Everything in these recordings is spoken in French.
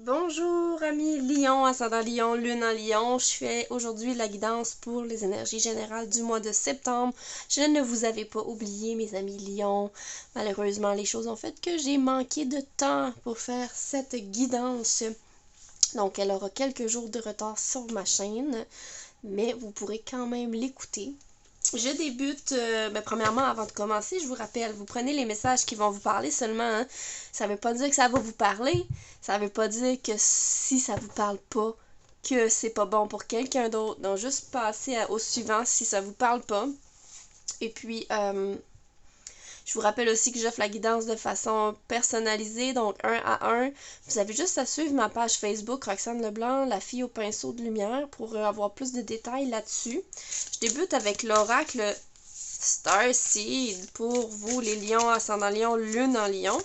Bonjour amis Lion, ascendant Lion, lune en Lion. Je fais aujourd'hui la guidance pour les énergies générales du mois de septembre. Je ne vous avais pas oublié mes amis Lion. Malheureusement, les choses ont fait que j'ai manqué de temps pour faire cette guidance. Donc elle aura quelques jours de retard sur ma chaîne, mais vous pourrez quand même l'écouter. Je débute, premièrement, avant de commencer, je vous rappelle, vous prenez les messages qui vont vous parler seulement, hein. Ça veut pas dire que ça va vous parler, ça veut pas dire que si ça vous parle pas, que c'est pas bon pour quelqu'un d'autre. Donc, juste passer au suivant si ça vous parle pas. Et puis, je vous rappelle aussi que j'offre la guidance de façon personnalisée, donc 1 à 1. Vous avez juste à suivre ma page Facebook, Roxane Leblanc, la fille au pinceau de lumière, pour avoir plus de détails là-dessus. Je débute avec l'oracle Starseed pour vous, les lions, ascendant lion, lune en lion.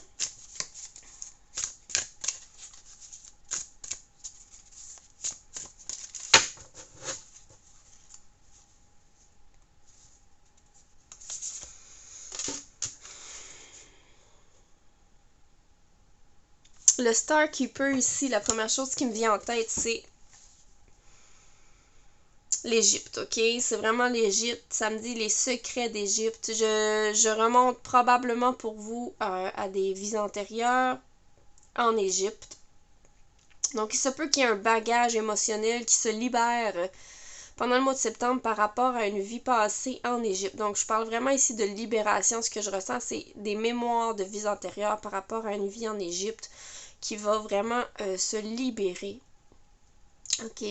Le Star Keeper ici, la première chose qui me vient en tête, c'est l'Égypte, ok? C'est vraiment l'Égypte. Ça me dit les secrets d'Égypte. Je remonte probablement pour vous à des vies antérieures en Égypte. Donc, il se peut qu'il y ait un bagage émotionnel qui se libère pendant le mois de septembre par rapport à une vie passée en Égypte. Donc, je parle vraiment ici de libération. Ce que je ressens, c'est des mémoires de vies antérieures par rapport à une vie en Égypte qui va vraiment se libérer. Ok,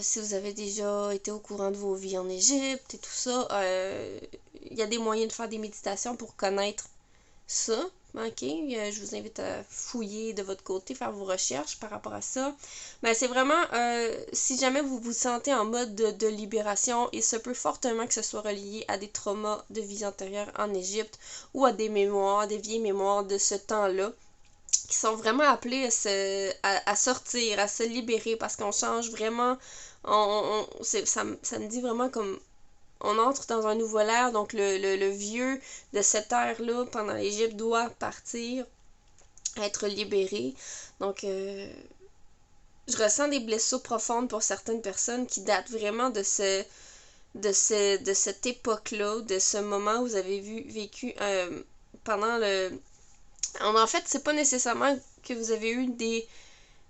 si vous avez déjà été au courant de vos vies en Égypte et tout ça, il y a des moyens de faire des méditations pour connaître ça. Ok, je vous invite à fouiller de votre côté, faire vos recherches par rapport à ça. Mais c'est vraiment, si jamais vous vous sentez en mode de libération, il se peut fortement que ce soit relié à des traumas de vie antérieure en Égypte ou à des mémoires, des vieilles mémoires de ce temps-là, qui sont vraiment appelés à sortir, à se libérer, parce qu'on change vraiment, ça me dit vraiment comme on entre dans un nouvel ère, donc le vieux de cette ère-là pendant l'Égypte doit partir, être libéré. Donc, je ressens des blessures profondes pour certaines personnes qui datent vraiment de cette époque-là, de ce moment où vous avez vécu pendant le... En fait, c'est pas nécessairement que vous avez eu des...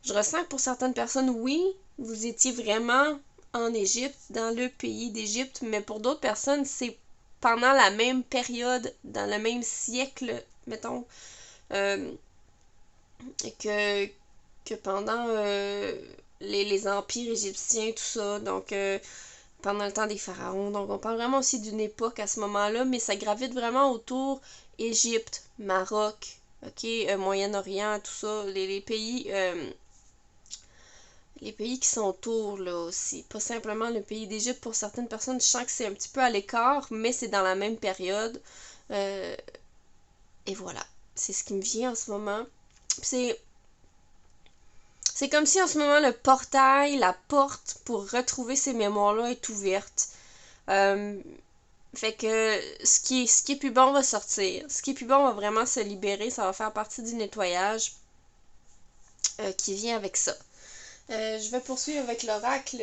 Je ressens que pour certaines personnes, oui, vous étiez vraiment en Égypte, dans le pays d'Égypte, mais pour d'autres personnes, c'est pendant la même période, dans le même siècle, mettons, euh, que, que pendant les empires égyptiens, tout ça, donc pendant le temps des pharaons. Donc on parle vraiment aussi d'une époque à ce moment-là, mais ça gravite vraiment autour Égypte, Maroc, ok, Moyen-Orient, tout ça, les pays qui sont autour, là, aussi. Pas simplement le pays d'Égypte. Pour certaines personnes, je sens que c'est un petit peu à l'écart, mais c'est dans la même période. Euh, et voilà. C'est ce qui me vient en ce moment. C'est... C'est comme si en ce moment le portail, la porte pour retrouver ces mémoires-là est ouverte. Euh, Fait que ce qui est plus bon va sortir. Ce qui est plus bon va vraiment se libérer. Ça va faire partie du nettoyage qui vient avec ça. Je vais poursuivre avec l'oracle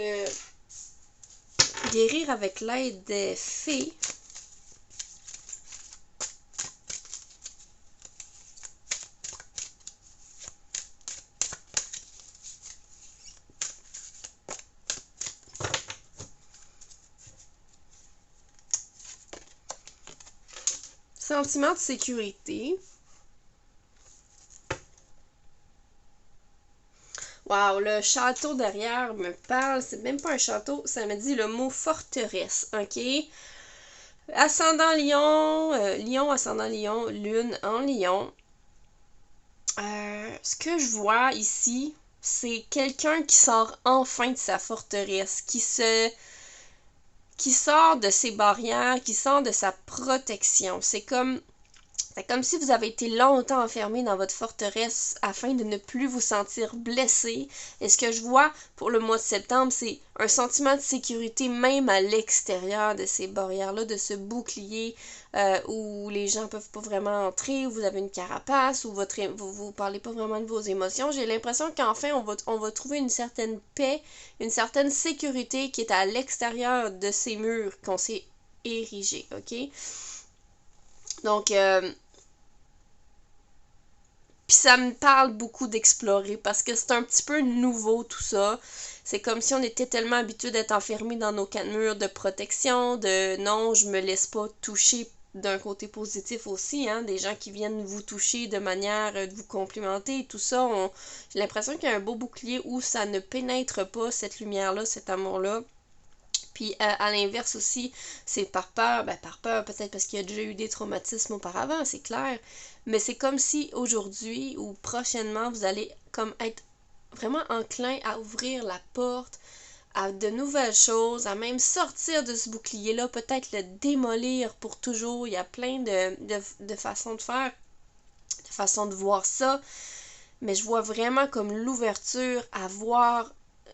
guérir avec l'aide des fées. Sentiment de sécurité. Wow, le château derrière me parle. C'est même pas un château, ça me dit le mot forteresse. Ok? Ascendant Lion, Lion, ascendant Lion, lune en Lion. Ce que je vois ici, c'est quelqu'un qui sort enfin de sa forteresse, qui sort de ses barrières, qui sort de sa protection. C'est comme C'est comme si vous avez été longtemps enfermé dans votre forteresse afin de ne plus vous sentir blessé. Et ce que je vois pour le mois de septembre, c'est un sentiment de sécurité même à l'extérieur de ces barrières-là, de ce bouclier où les gens peuvent pas vraiment entrer, où vous avez une carapace, où vous parlez pas vraiment de vos émotions. J'ai l'impression qu'enfin, on va trouver une certaine paix, une certaine sécurité qui est à l'extérieur de ces murs qu'on s'est érigés, ok? Donc, puis ça me parle beaucoup d'explorer parce que c'est un petit peu nouveau tout ça. C'est comme si on était tellement habitué d'être enfermé dans nos quatre murs de protection, de non, je me laisse pas toucher d'un côté positif aussi, hein, des gens qui viennent vous toucher de manière de vous complimenter et tout ça. J'ai l'impression qu'il y a un beau bouclier où ça ne pénètre pas cette lumière-là, cet amour-là. Puis à l'inverse aussi, c'est par peur, peut-être parce qu'il y a déjà eu des traumatismes auparavant, c'est clair, mais c'est comme si aujourd'hui ou prochainement, vous allez comme être vraiment enclin à ouvrir la porte à de nouvelles choses, à même sortir de ce bouclier-là, peut-être le démolir pour toujours. Il y a plein de façons de faire, de façons de voir ça, mais je vois vraiment comme l'ouverture à voir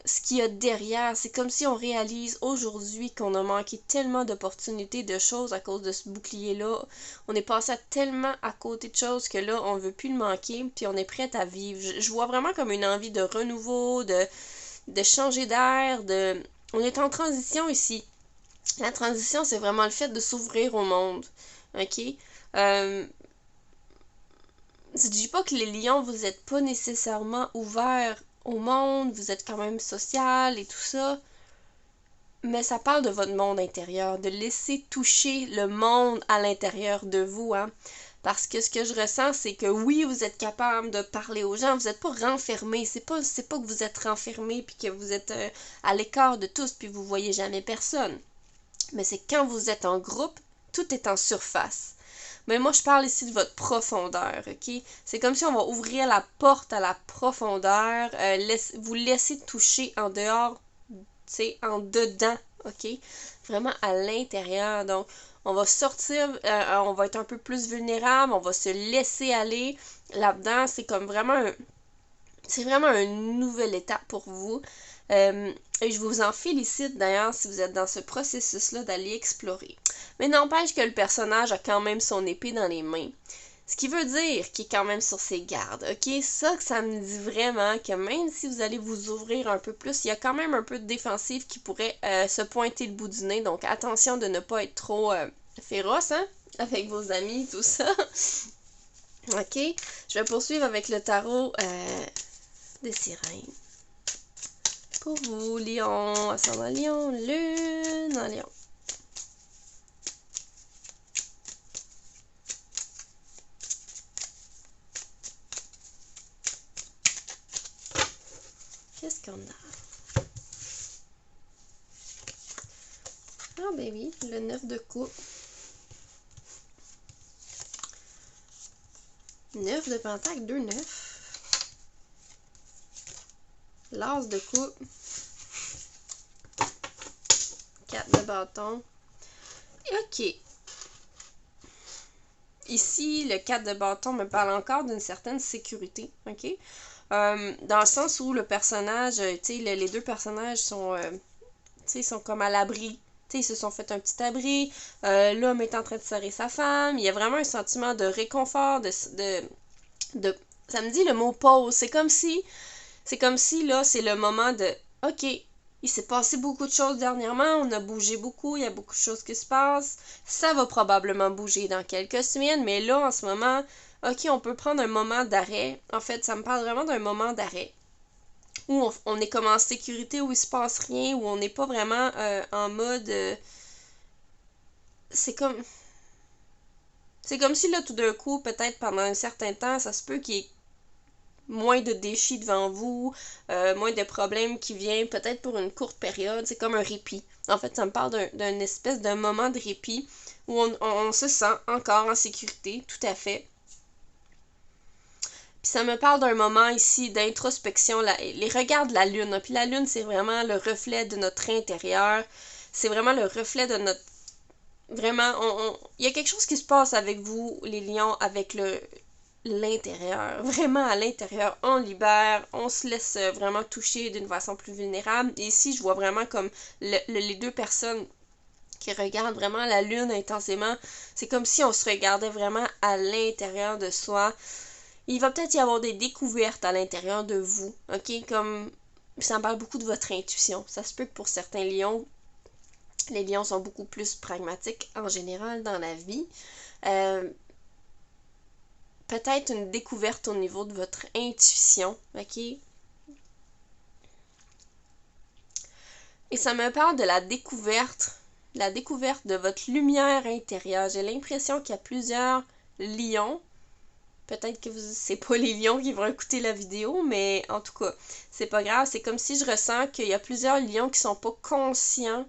ce qu'il y a derrière. C'est comme si on réalise aujourd'hui qu'on a manqué tellement d'opportunités, de choses à cause de ce bouclier-là. On est passé tellement à côté de choses que là, on veut plus le manquer, puis on est prête à vivre. Je vois vraiment comme une envie de renouveau, de changer d'air, On est en transition ici. La transition, c'est vraiment le fait de s'ouvrir au monde. OK? Je dis pas que les lions, vous êtes pas nécessairement ouverts au monde, vous êtes quand même social et tout ça, mais ça parle de votre monde intérieur, de laisser toucher le monde à l'intérieur de vous, hein. Parce que ce que je ressens, c'est que oui, vous êtes capable de parler aux gens, vous n'êtes pas renfermé, c'est pas que vous êtes renfermé puis que vous êtes à l'écart de tous puis vous voyez jamais personne. Mais c'est quand vous êtes en groupe, tout est en surface. Mais moi, je parle ici de votre profondeur, ok? C'est comme si on va ouvrir la porte à la profondeur, vous laisser toucher en dehors, tu sais, en dedans, ok? Vraiment à l'intérieur. Donc, on va sortir, on va être un peu plus vulnérable, on va se laisser aller. Là-dedans, c'est vraiment une nouvelle étape pour vous. Et je vous en félicite d'ailleurs si vous êtes dans ce processus-là d'aller explorer. Mais n'empêche que le personnage a quand même son épée dans les mains. Ce qui veut dire qu'il est quand même sur ses gardes, ok? Ça me dit vraiment que même si vous allez vous ouvrir un peu plus, il y a quand même un peu de défensive qui pourrait se pointer le bout du nez. Donc attention de ne pas être trop féroce, hein? Avec vos amis, tout ça. Ok? Je vais poursuivre avec le tarot des sirènes. Pour vous, Lion, ascendant Lion, Lune en Lion. Qu'est-ce qu'on a? Oh ben oui, le 9 de coupe. 9 de pentacle, 2 9. L'as de coupe. 4 de bâton. Ok. Ici, le 4 de bâton me parle encore d'une certaine sécurité. Ok? Dans le sens où le personnage, tu sais, les deux personnages sont, sont comme à l'abri. Ils se sont fait un petit abri. L'homme est en train de serrer sa femme. Il y a vraiment un sentiment de réconfort, ça me dit le mot pause. C'est comme si là, c'est le moment de OK, il s'est passé beaucoup de choses dernièrement, on a bougé beaucoup, il y a beaucoup de choses qui se passent. Ça va probablement bouger dans quelques semaines, mais là, en ce moment, OK, on peut prendre un moment d'arrêt. En fait, ça me parle vraiment d'un moment d'arrêt où on est comme en sécurité, où il se passe rien, où on n'est pas vraiment en mode... C'est comme si là, tout d'un coup, peut-être pendant un certain temps, ça se peut qu'il y ait moins de défis devant vous, moins de problèmes qui viennent, peut-être pour une courte période. C'est comme un répit. En fait, ça me parle d'un espèce de moment de répit où on se sent encore en sécurité, tout à fait. Puis ça me parle d'un moment ici d'introspection, les regards de la lune. Hein. Puis la lune, c'est vraiment le reflet de notre intérieur. C'est vraiment le reflet de Vraiment, il y a quelque chose qui se passe avec vous, les lions, avec l'intérieur. Vraiment à l'intérieur, on libère, on se laisse vraiment toucher d'une façon plus vulnérable. Et ici, je vois vraiment comme les deux personnes qui regardent vraiment la lune intensément. C'est comme si on se regardait vraiment à l'intérieur de soi. Il va peut-être y avoir des découvertes à l'intérieur de vous, ok? Comme ça me parle beaucoup de votre intuition. Ça se peut que pour certains lions, les lions sont beaucoup plus pragmatiques en général dans la vie. Euh, Peut-être une découverte au niveau de votre intuition, ok? Et ça me parle de la découverte de votre lumière intérieure. J'ai l'impression qu'il y a plusieurs lions. Peut-être que c'est pas les lions qui vont écouter la vidéo, mais en tout cas, c'est pas grave. C'est comme si je ressens qu'il y a plusieurs lions qui sont pas conscients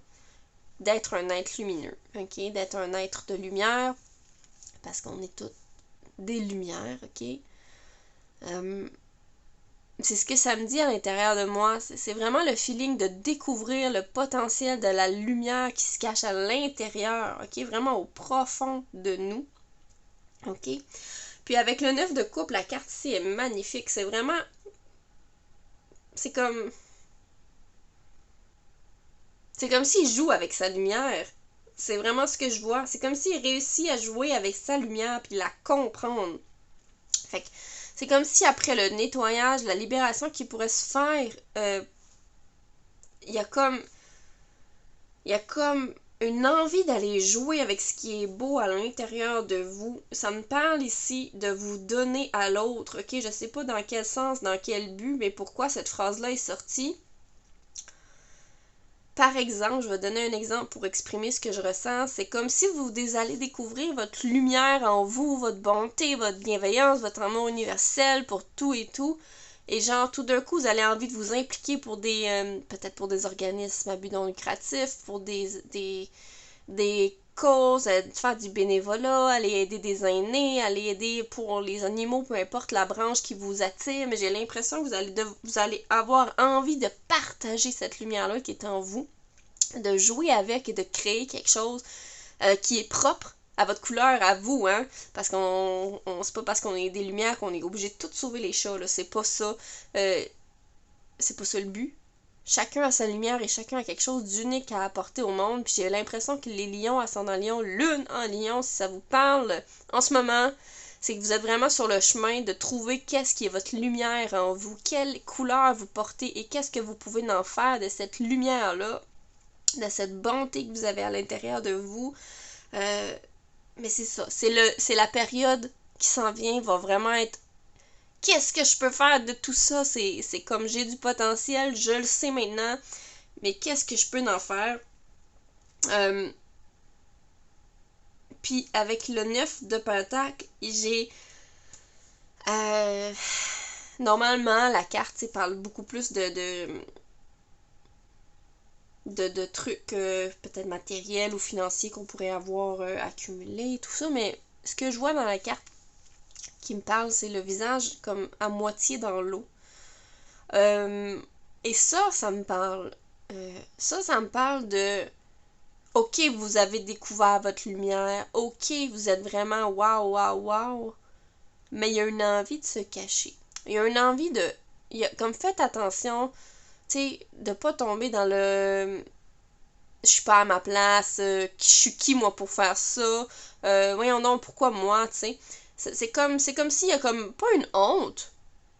d'être un être lumineux, ok? D'être un être de lumière, parce qu'on est tous des lumières, ok? C'est ce que ça me dit à l'intérieur de moi. C'est vraiment le feeling de découvrir le potentiel de la lumière qui se cache à l'intérieur, ok? Vraiment au profond de nous, ok? Puis avec le 9 de coupe, la carte ici est magnifique. C'est vraiment... C'est comme... C'est comme s'il joue avec sa lumière. C'est vraiment ce que je vois. C'est comme s'il réussit à jouer avec sa lumière puis la comprendre. Fait que c'est comme si après le nettoyage, la libération qui pourrait se faire, il y a comme... Il y a comme une envie d'aller jouer avec ce qui est beau à l'intérieur de vous. Ça me parle ici de vous donner à l'autre. Ok, je sais pas dans quel sens, dans quel but, mais pourquoi cette phrase-là est sortie. Par exemple, je vais donner un exemple pour exprimer ce que je ressens. C'est comme si vous allez découvrir votre lumière en vous, votre bonté, votre bienveillance, votre amour universel pour tout et tout. Et genre, tout d'un coup, vous allez envie de vous impliquer pour peut-être pour des organismes à but non lucratif, pour des causes, faire du bénévolat, aller aider des aînés, aller aider pour les animaux, peu importe la branche qui vous attire, mais j'ai l'impression que vous allez avoir envie de partager cette lumière-là qui est en vous, de jouer avec et de créer quelque chose qui est propre à votre couleur, à vous, hein, parce c'est pas parce qu'on est des lumières qu'on est obligé de tout sauver les chats, là, c'est pas ça, c'est pas ça le but. Chacun a sa lumière et chacun a quelque chose d'unique à apporter au monde. Puis j'ai l'impression que les lions, ascendant lion, lune en lion, si ça vous parle en ce moment, c'est que vous êtes vraiment sur le chemin de trouver qu'est-ce qui est votre lumière en vous, quelle couleur vous portez et qu'est-ce que vous pouvez en faire de cette lumière-là, de cette bonté que vous avez à l'intérieur de vous. Mais c'est ça, c'est la période qui s'en vient, va vraiment être qu'est-ce que je peux faire de tout ça? C'est comme j'ai du potentiel, je le sais maintenant, mais qu'est-ce que je peux en faire? Euh, Puis avec le 9 de Pentacle, j'ai... normalement, la carte parle beaucoup plus de trucs peut-être matériels ou financiers qu'on pourrait avoir accumulés, tout ça, mais ce que je vois dans la carte qui me parle, c'est le visage comme à moitié dans l'eau. Et ça me parle. Ça me parle de OK, vous avez découvert votre lumière. OK, vous êtes vraiment waouh, waouh, waouh. Mais il y a une envie de se cacher. Il y a une envie de. Comme faites attention, tu sais, de pas tomber dans le. Je suis pas à ma place, je suis qui moi pour faire ça? Voyons donc, pourquoi moi, tu sais? C'est comme s'il y a comme pas une honte,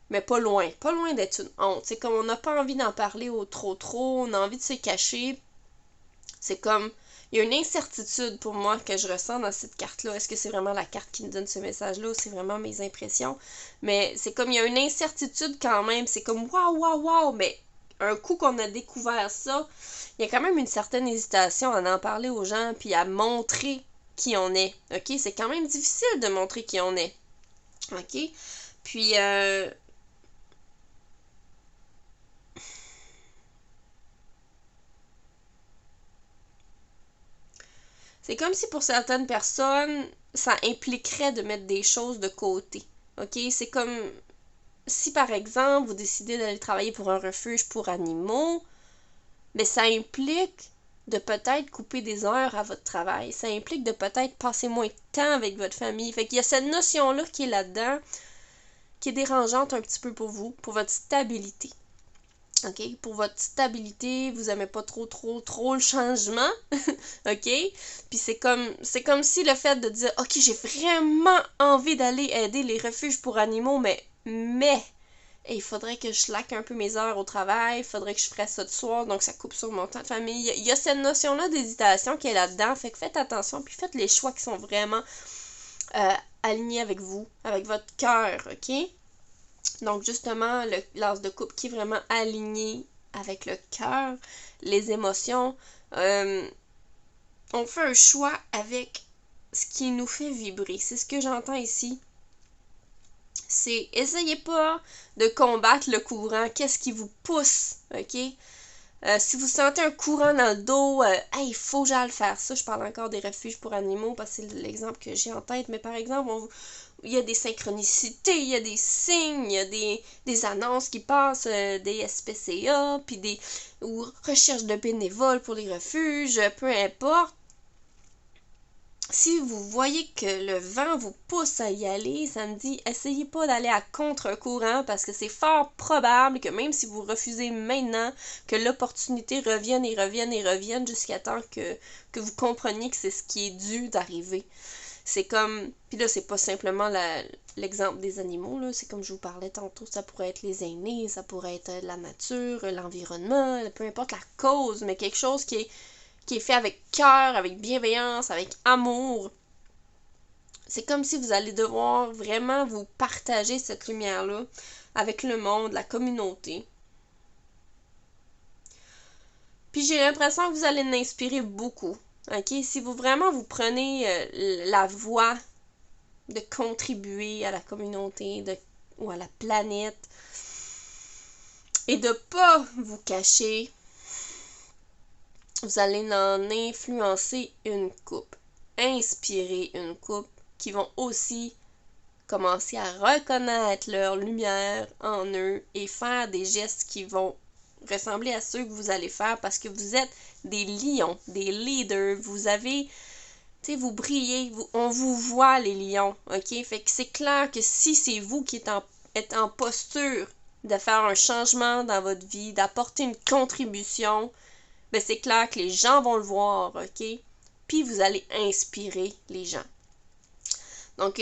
mais pas loin d'être une honte. C'est comme on n'a pas envie d'en parler au trop, on a envie de se cacher. C'est comme, il y a une incertitude pour moi que je ressens dans cette carte-là. Est-ce que c'est vraiment la carte qui me donne ce message-là ou c'est vraiment mes impressions? Mais c'est comme, il y a une incertitude quand même. C'est comme, waouh, waouh, waouh, mais un coup qu'on a découvert ça, il y a quand même une certaine hésitation à en parler aux gens puis à montrer qui on est. OK? C'est quand même difficile de montrer qui on est. OK? Puis, c'est comme si pour certaines personnes, ça impliquerait de mettre des choses de côté. OK? C'est comme si par exemple vous décidez d'aller travailler pour un refuge pour animaux, mais ça implique de peut-être couper des heures à votre travail. Ça implique de peut-être passer moins de temps avec votre famille. Fait qu'il y a cette notion-là qui est là-dedans, qui est dérangeante un petit peu pour vous, pour votre stabilité. OK? Pour votre stabilité, vous aimez pas trop le changement. OK? Puis c'est comme si le fait de dire OK, j'ai vraiment envie d'aller aider les refuges pour animaux, mais il faudrait que je slack un peu mes heures au travail, il faudrait que je fasse ça de soir, donc ça coupe sur mon temps de famille. Il y a cette notion-là d'hésitation qui est là-dedans, fait que faites attention, puis faites les choix qui sont vraiment alignés avec vous, avec votre cœur, OK? Donc justement, l'as de coupe qui est vraiment aligné avec le cœur, les émotions. On fait un choix avec ce qui nous fait vibrer. C'est ce que j'entends ici. C'est essayez pas de combattre le courant. Qu'est-ce qui vous pousse, OK? Si vous sentez un courant dans le dos, il faut que j'aille faire ça. Je parle encore des refuges pour animaux parce que c'est l'exemple que j'ai en tête. Mais par exemple, il y a des synchronicités, il y a des signes, il y a des annonces qui passent, des SPCA, puis ou recherche de bénévoles pour les refuges, peu importe. Si vous voyez que le vent vous pousse à y aller, ça me dit, essayez pas d'aller à contre-courant parce que c'est fort probable que même si vous refusez maintenant, que l'opportunité revienne et revienne et revienne jusqu'à temps que vous compreniez que c'est ce qui est dû d'arriver. C'est comme, puis là c'est pas simplement l'exemple des animaux, là, c'est comme je vous parlais tantôt, ça pourrait être les aînés, ça pourrait être la nature, l'environnement, peu importe la cause, mais quelque chose qui est fait avec cœur, avec bienveillance, avec amour. C'est comme si vous allez devoir vraiment vous partager cette lumière-là avec le monde, la communauté. Puis j'ai l'impression que vous allez l'inspirer beaucoup. OK? Si vous vraiment vous prenez la voie de contribuer à la communauté ou à la planète et de pas vous cacher, vous allez en influencer une couple, inspirer une couple qui vont aussi commencer à reconnaître leur lumière en eux et faire des gestes qui vont ressembler à ceux que vous allez faire parce que vous êtes des lions, des leaders, vous avez, tu sais, vous brillez, on vous voit les lions, OK? Fait que c'est clair que si c'est vous qui êtes en posture de faire un changement dans votre vie, d'apporter une contribution, ben c'est clair que les gens vont le voir, OK? Puis vous allez inspirer les gens. Donc,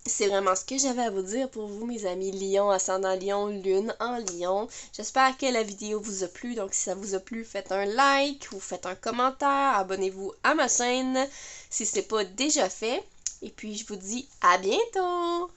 c'est vraiment ce que j'avais à vous dire pour vous, mes amis Lion, ascendant Lion, Lune en Lion. J'espère que la vidéo vous a plu. Donc, si ça vous a plu, faites un like ou faites un commentaire. Abonnez-vous à ma chaîne si ce n'est pas déjà fait. Et puis, je vous dis à bientôt!